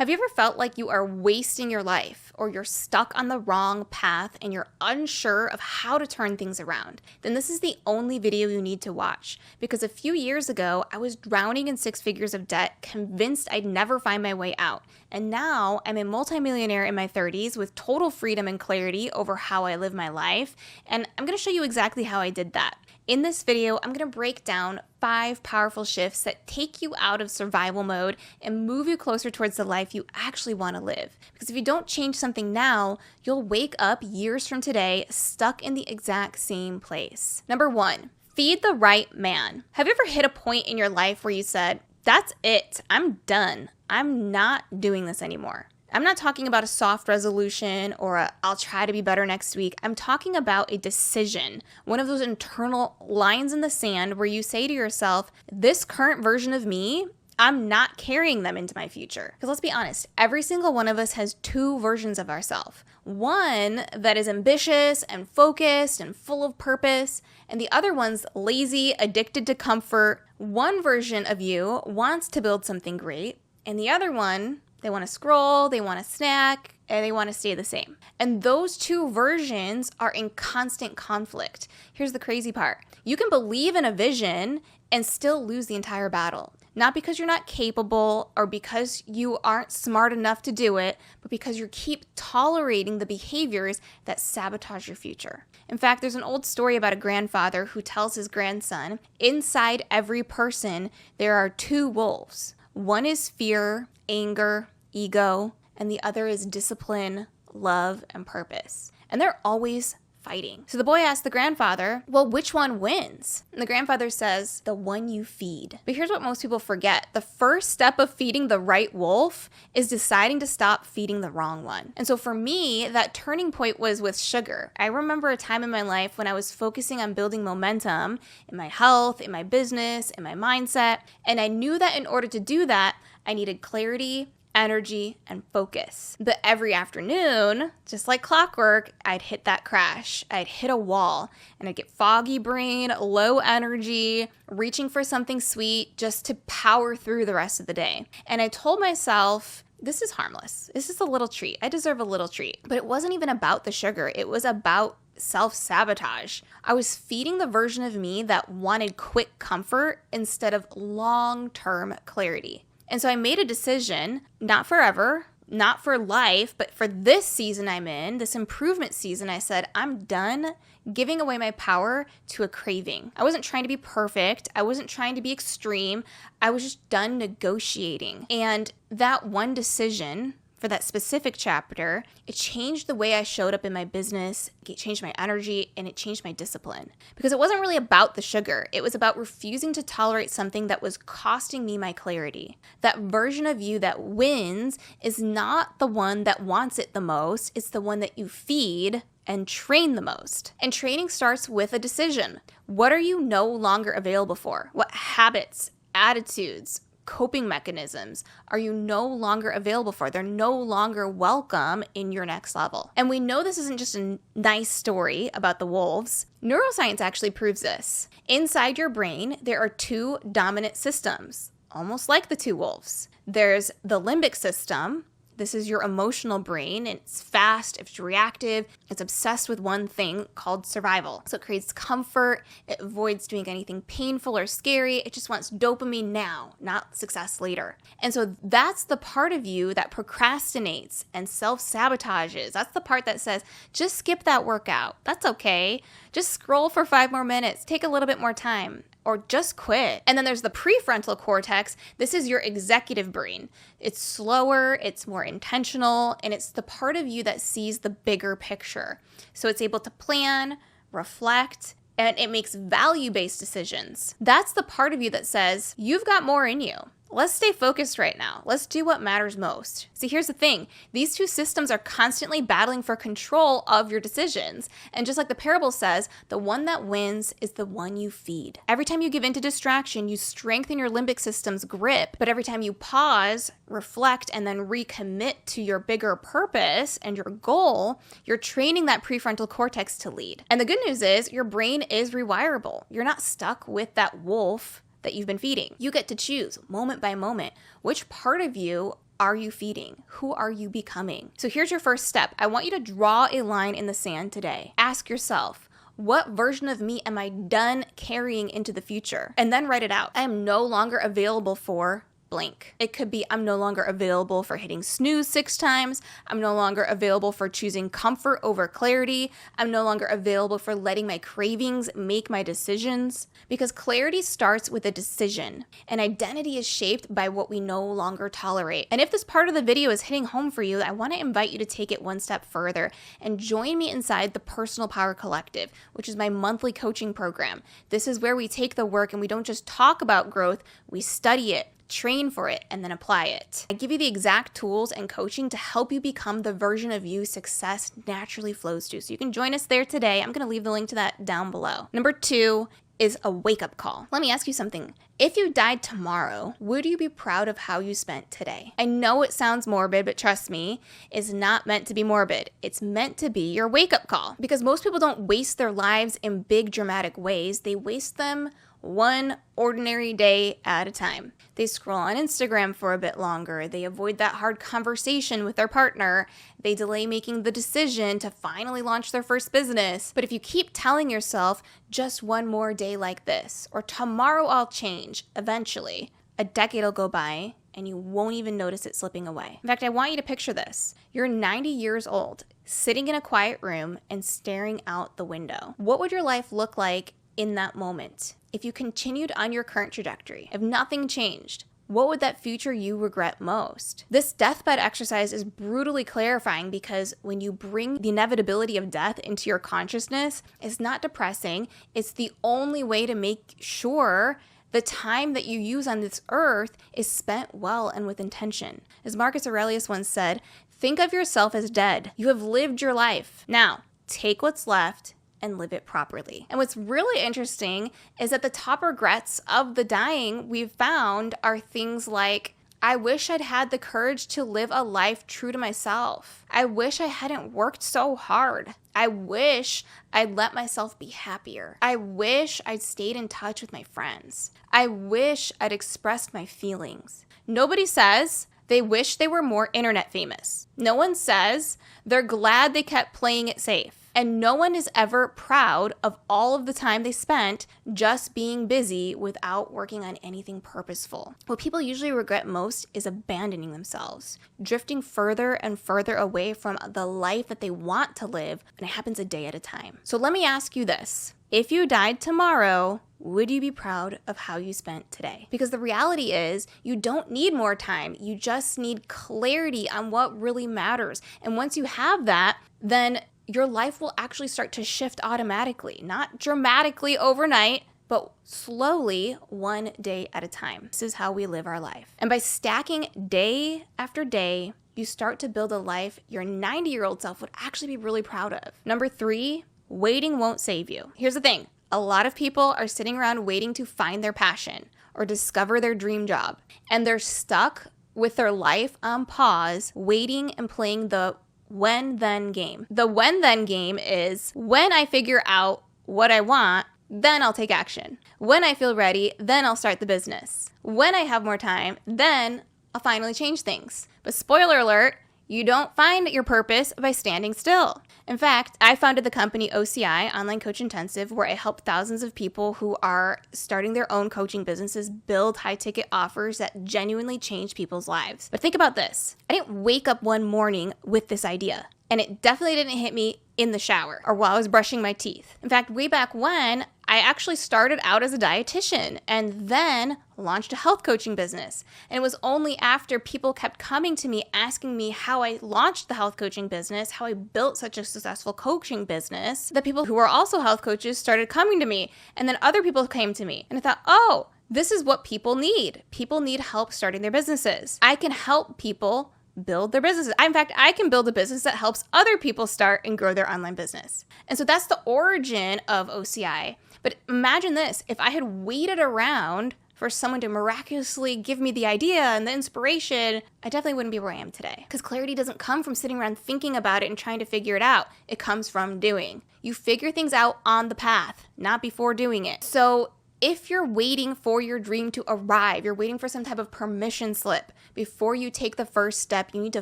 Have you ever felt like you are wasting your life or you're stuck on the wrong path and you're unsure of how to turn things around? Then this is the only video you need to watch, because a few years ago, I was drowning in 6 figures of debt, convinced I'd never find my way out. And now I'm a multimillionaire in my 30s with total freedom and clarity over how I live my life. And I'm going to show you exactly how I did that. In this video, I'm going to break down 5 powerful shifts that take you out of survival mode and move you closer towards the life you actually want to live. Because if you don't change something now, you'll wake up years from today stuck in the exact same place. Number 1, feed the right man. Have you ever hit a point in your life where you said, that's it, I'm done. I'm not doing this anymore? I'm not talking about a soft resolution or I'll try to be better next week. I'm talking about a decision, one of those internal lines in the sand where you say to yourself, this current version of me, I'm not carrying them into my future. Because let's be honest, every single one of us has 2 versions of ourselves. One that is ambitious and focused and full of purpose, and the other one's lazy, addicted to comfort. One version of you wants to build something great, and the other one, they want to scroll, they want to snack, and they want to stay the same. And those 2 versions are in constant conflict. Here's the crazy part. You can believe in a vision and still lose the entire battle. Not because you're not capable or because you aren't smart enough to do it, but because you keep tolerating the behaviors that sabotage your future. In fact, there's an old story about a grandfather who tells his grandson, inside every person, there are 2 wolves. One is fear, anger, ego, and the other is discipline, love, and purpose. And they're always fighting. So the boy asks the grandfather, well, which one wins? And the grandfather says, the one you feed. But here's what most people forget. The first step of feeding the right wolf is deciding to stop feeding the wrong one. And so for me, that turning point was with sugar. I remember a time in my life when I was focusing on building momentum in my health, in my business, in my mindset. And I knew that in order to do that, I needed clarity, energy, and focus. But every afternoon, just like clockwork, I'd hit that crash. I'd hit a wall and I'd get foggy brain, low energy, reaching for something sweet just to power through the rest of the day. And I told myself, this is harmless. This is a little treat. I deserve a little treat. But it wasn't even about the sugar. It was about self-sabotage. I was feeding the version of me that wanted quick comfort instead of long-term clarity. And so I made a decision, not forever, not for life, but for this season I'm in, this improvement season, I said, I'm done giving away my power to a craving. I wasn't trying to be perfect. I wasn't trying to be extreme. I was just done negotiating. And that one decision for that specific chapter, it changed the way I showed up in my business, it changed my energy, and it changed my discipline. Because it wasn't really about the sugar. It was about refusing to tolerate something that was costing me my clarity. That version of you that wins is not the one that wants it the most. It's the one that you feed and train the most. And training starts with a decision. What are you no longer available for? What habits, attitudes, coping mechanisms are you no longer available for? They're no longer welcome in your next level. And we know this isn't just a nice story about the wolves. Neuroscience actually proves this. Inside your brain, there are 2 dominant systems, almost like the 2 wolves. There's the limbic system. This is your emotional brain, and it's fast, it's reactive, it's obsessed with one thing called survival. So it creates comfort, it avoids doing anything painful or scary, it just wants dopamine now, not success later. And so that's the part of you that procrastinates and self-sabotages. That's the part that says, just skip that workout, that's okay. Just scroll for 5 more minutes, take a little bit more time. Or just quit. And then there's the prefrontal cortex. This is your executive brain. It's slower, it's more intentional, and it's the part of you that sees the bigger picture. So it's able to plan, reflect, and it makes value-based decisions. That's the part of you that says, you've got more in you. Let's stay focused right now. Let's do what matters most. See, here's the thing. These 2 systems are constantly battling for control of your decisions. And just like the parable says, the one that wins is the one you feed. Every time you give in to distraction, you strengthen your limbic system's grip. But every time you pause, reflect, and then recommit to your bigger purpose and your goal, you're training that prefrontal cortex to lead. And the good news is your brain is rewirable. You're not stuck with that wolf that you've been feeding. You get to choose moment by moment which part of you are you feeding? Who are you becoming? So here's your first step. I want you to draw a line in the sand today. Ask yourself, what version of me am I done carrying into the future? And then write it out. I am no longer available for blank. It could be I'm no longer available for hitting snooze 6 times. I'm no longer available for choosing comfort over clarity. I'm no longer available for letting my cravings make my decisions. Because clarity starts with a decision, and identity is shaped by what we no longer tolerate. And if this part of the video is hitting home for you, I want to invite you to take it one step further and join me inside the Personal Power Collective, which is my monthly coaching program. This is where we take the work and we don't just talk about growth, we study it, train for it, and then apply it. I give you the exact tools and coaching to help you become the version of you success naturally flows to. So you can join us there today. I'm going to leave the link to that down below. Number 2 is a wake-up call. Let me ask you something. If you died tomorrow, would you be proud of how you spent today? I know it sounds morbid, but trust me, it's not meant to be morbid. It's meant to be your wake-up call. Because most people don't waste their lives in big dramatic ways. They waste them one ordinary day at a time. They scroll on Instagram for a bit longer. They avoid that hard conversation with their partner. They delay making the decision to finally launch their first business. But if you keep telling yourself, just one more day like this, or tomorrow I'll change, eventually, a decade will go by and you won't even notice it slipping away. In fact, I want you to picture this. You're 90 years old, sitting in a quiet room and staring out the window. What would your life look like in that moment? If you continued on your current trajectory, if nothing changed, what would that future you regret most? This deathbed exercise is brutally clarifying because when you bring the inevitability of death into your consciousness, it's not depressing. It's the only way to make sure the time that you use on this earth is spent well and with intention. As Marcus Aurelius once said, think of yourself as dead. You have lived your life. Now, take what's left and live it properly. And what's really interesting is that the top regrets of the dying we've found are things like, I wish I'd had the courage to live a life true to myself. I wish I hadn't worked so hard. I wish I'd let myself be happier. I wish I'd stayed in touch with my friends. I wish I'd expressed my feelings. Nobody says they wish they were more internet famous. No one says they're glad they kept playing it safe. And no one is ever proud of all of the time they spent just being busy without working on anything purposeful. What people usually regret most is abandoning themselves, drifting further and further away from the life that they want to live, and it happens a day at a time. So let me ask you this. If you died tomorrow, would you be proud of how you spent today? Because the reality is you don't need more time. You just need clarity on what really matters. And once you have that, then your life will actually start to shift automatically, not dramatically overnight, but slowly, one day at a time. This is how we live our life. And by stacking day after day, you start to build a life your 90-year-old self would actually be really proud of. Number 3, waiting won't save you. Here's the thing. A lot of people are sitting around waiting to find their passion or discover their dream job. And they're stuck with their life on pause, waiting and playing the when-then game. The when-then game is when I figure out what I want, then I'll take action. When I feel ready, then I'll start the business. When I have more time, then I'll finally change things. But spoiler alert, you don't find your purpose by standing still. In fact, I founded the company OCI, Online Coach Intensive, where I help thousands of people who are starting their own coaching businesses build high-ticket offers that genuinely change people's lives. But think about this. I didn't wake up one morning with this idea, and it definitely didn't hit me in the shower or while I was brushing my teeth. In fact, way back when, I actually started out as a dietitian and then launched a health coaching business. And it was only after people kept coming to me asking me how I launched the health coaching business, how I built such a successful coaching business, that people who are also health coaches started coming to me. And then other people came to me. And I thought, oh, this is what people need. People need help starting their businesses. I can help people build their businesses. In fact, I can build a business that helps other people start and grow their online business. And so that's the origin of OCI. But imagine this, if I had waited around for someone to miraculously give me the idea and the inspiration, I definitely wouldn't be where I am today. Because clarity doesn't come from sitting around thinking about it and trying to figure it out. It comes from doing. You figure things out on the path, not before doing it. So if you're waiting for your dream to arrive, you're waiting for some type of permission slip before you take the first step, you need to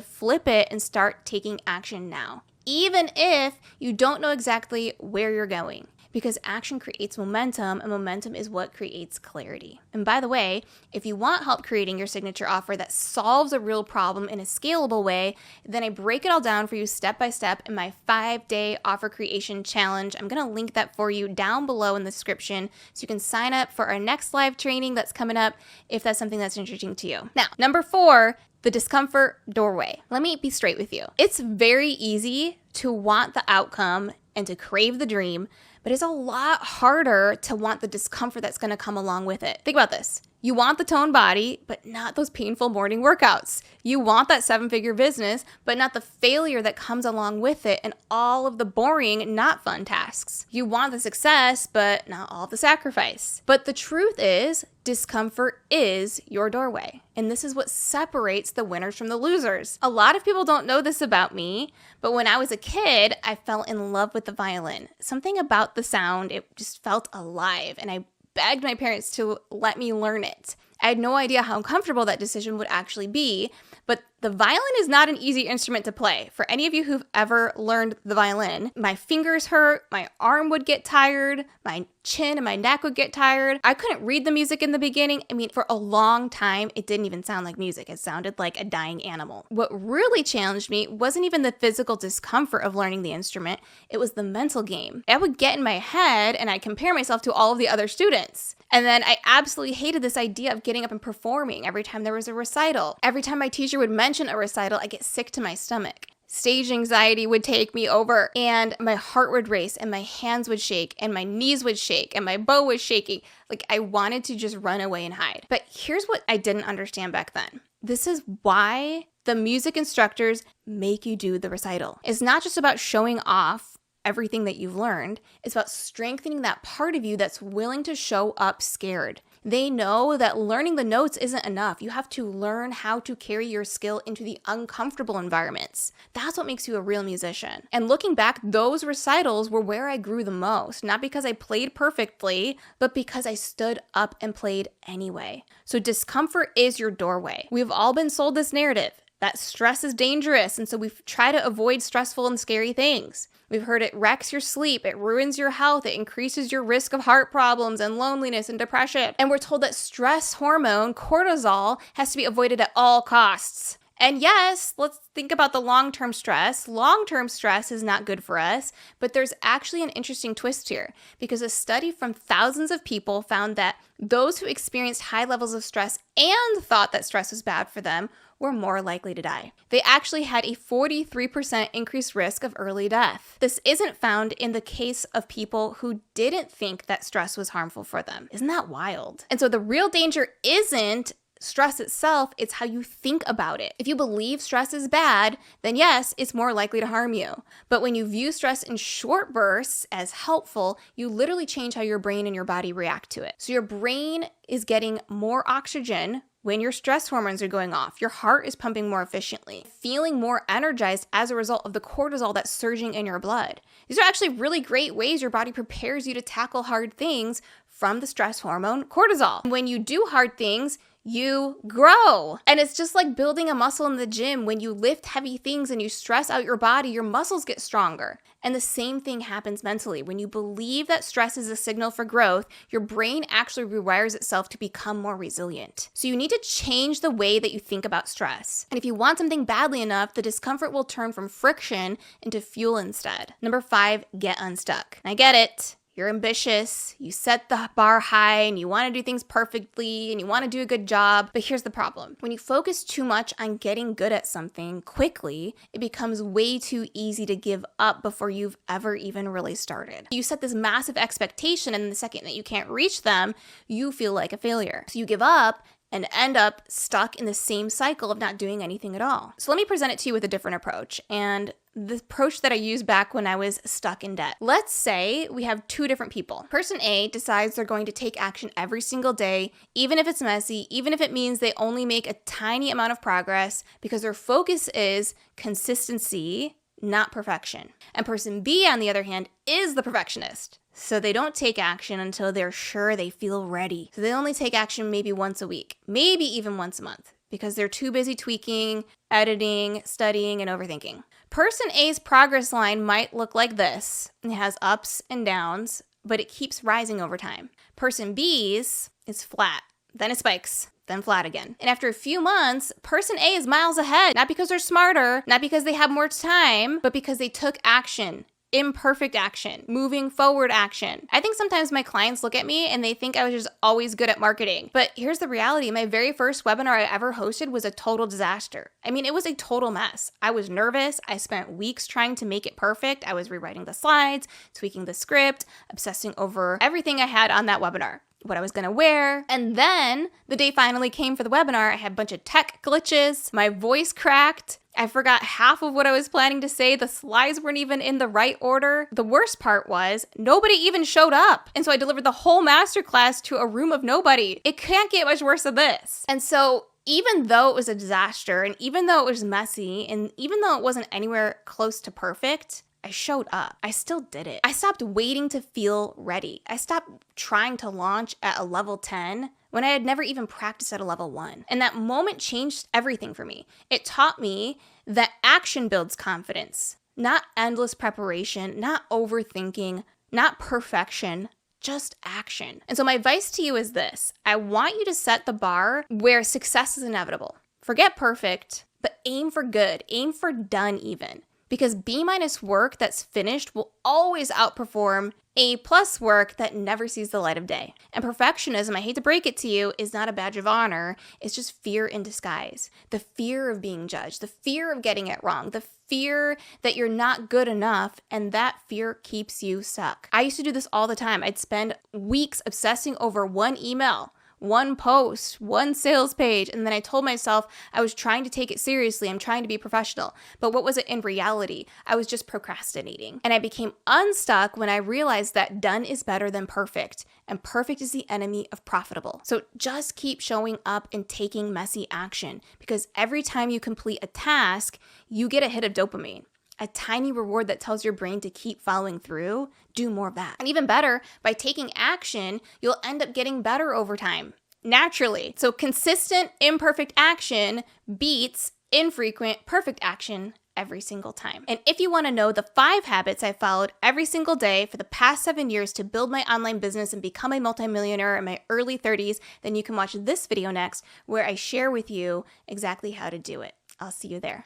flip it and start taking action now, even if you don't know exactly where you're going. Because action creates momentum, and momentum is what creates clarity. And by the way, if you want help creating your signature offer that solves a real problem in a scalable way, then I break it all down for you step by step in my 5-day offer creation challenge. I'm gonna link that for you down below in the description so you can sign up for our next live training that's coming up if that's something that's interesting to you. Now, number 4, the discomfort doorway. Let me be straight with you. It's very easy to want the outcome and to crave the dream, but it's a lot harder to want the discomfort that's gonna come along with it. Think about this. You want the toned body, but not those painful morning workouts. You want that 7-figure business, but not the failure that comes along with it and all of the boring, not fun tasks. You want the success, but not all the sacrifice. But the truth is, discomfort is your doorway. And this is what separates the winners from the losers. A lot of people don't know this about me, but when I was a kid, I fell in love with the violin. Something about the sound, it just felt alive, and I begged my parents to let me learn it. I had no idea how uncomfortable that decision would actually be, but the violin is not an easy instrument to play. For any of you who've ever learned the violin, my fingers hurt, my arm would get tired, my chin and my neck would get tired. I couldn't read the music in the beginning. I mean, for a long time, it didn't even sound like music. It sounded like a dying animal. What really challenged me wasn't even the physical discomfort of learning the instrument. It was the mental game. I would get in my head and I'd compare myself to all of the other students. And then I absolutely hated this idea of getting up and performing every time there was a recital. Every time my teacher would mention a recital, I get sick to my stomach. Stage anxiety would take me over, and my heart would race, and my hands would shake, and my knees would shake, and my bow was shaking. Like, I wanted to just run away and hide. But here's what I didn't understand back then. This is why the music instructors make you do the recital. It's not just about showing off everything that you've learned. It's about strengthening that part of you that's willing to show up scared. They know that learning the notes isn't enough. You have to learn how to carry your skill into the uncomfortable environments. That's what makes you a real musician. And looking back, those recitals were where I grew the most, not because I played perfectly, but because I stood up and played anyway. So discomfort is your doorway. We've all been sold this narrative that stress is dangerous, and so we try to avoid stressful and scary things. We've heard it wrecks your sleep, it ruins your health, it increases your risk of heart problems and loneliness and depression. And we're told that stress hormone, cortisol, has to be avoided at all costs. And yes, let's think about the long-term stress. Long-term stress is not good for us, but there's actually an interesting twist here because a study from thousands of people found that those who experienced high levels of stress and thought that stress was bad for them were more likely to die. They actually had a 43% increased risk of early death. This isn't found in the case of people who didn't think that stress was harmful for them. Isn't that wild? And so the real danger isn't stress itself, it's how you think about it. If you believe stress is bad, then yes, it's more likely to harm you. But when you view stress in short bursts as helpful, you literally change how your brain and your body react to it. So your brain is getting more oxygen when your stress hormones are going off. Your heart is pumping more efficiently, feeling more energized as a result of the cortisol that's surging in your blood. These are actually really great ways your body prepares you to tackle hard things from the stress hormone cortisol. When you do hard things, you grow. And it's just like building a muscle in the gym. When you lift heavy things and you stress out your body, your muscles get stronger. And the same thing happens mentally. When you believe that stress is a signal for growth, your brain actually rewires itself to become more resilient. So you need to change the way that you think about stress. And if you want something badly enough, the discomfort will turn from friction into fuel instead. Number 5, get unstuck. I get it. You're ambitious, you set the bar high, and you want to do things perfectly, and you want to do a good job. But here's the problem. When you focus too much on getting good at something quickly, it becomes way too easy to give up before you've ever even really started. You set this massive expectation, and the second that you can't reach them, you feel like a failure. So you give up and end up stuck in the same cycle of not doing anything at all. So let me present it to you with a different approach. And the approach that I used back when I was stuck in debt. Let's say we have 2 different people. Person A decides they're going to take action every single day, even if it's messy, even if it means they only make a tiny amount of progress, because their focus is consistency, not perfection. And person B, on the other hand, is the perfectionist. So they don't take action until they're sure they feel ready. So they only take action maybe once a week, maybe even once a month, because they're too busy tweaking, editing, studying, and overthinking. Person A's progress line might look like this. It has ups and downs, but it keeps rising over time. Person B's is flat, then it spikes, then flat again. And after a few months, person A is miles ahead, not because they're smarter, not because they have more time, but because they took action. Imperfect action, moving forward action. I think sometimes my clients look at me and they think I was just always good at marketing. But here's the reality. My very first webinar I ever hosted was a total disaster. I mean, it was a total mess. I was nervous. I spent weeks trying to make it perfect. I was rewriting the slides, tweaking the script, obsessing over everything I had on that webinar, what I was gonna wear. And then the day finally came for the webinar. I had a bunch of tech glitches. My voice cracked. I forgot half of what I was planning to say. The slides weren't even in the right order. The worst part was nobody even showed up. And so I delivered the whole masterclass to a room of nobody. It can't get much worse than this. And so even though it was a disaster, and even though it was messy, and even though it wasn't anywhere close to perfect, I showed up. I still did it. I stopped waiting to feel ready. I stopped trying to launch at a level 10 when I had never even practiced at a level 1. And that moment changed everything for me. It taught me that action builds confidence, not endless preparation, not overthinking, not perfection, just action. And so my advice to you is this. I want you to set the bar where success is inevitable. Forget perfect, but aim for good. Aim for done even. Because B- work that's finished will always outperform A+ work that never sees the light of day. And perfectionism, I hate to break it to you, is not a badge of honor. It's just fear in disguise. The fear of being judged, the fear of getting it wrong, the fear that you're not good enough, and that fear keeps you stuck. I used to do this all the time. I'd spend weeks obsessing over one email, one post, one sales page, and then I told myself I was trying to take it seriously. I'm trying to be professional. But what was it in reality? I was just procrastinating. And I became unstuck when I realized that done is better than perfect, and perfect is the enemy of profitable. So just keep showing up and taking messy action, because every time you complete a task, you get a hit of dopamine. A tiny reward that tells your brain to keep following through. Do more of that. And even better, by taking action, you'll end up getting better over time, naturally. So consistent, imperfect action beats infrequent, perfect action every single time. And if you want to know the 5 habits I followed every single day for the past 7 years to build my online business and become a multimillionaire in my early 30s, then you can watch this video next, where I share with you exactly how to do it. I'll see you there.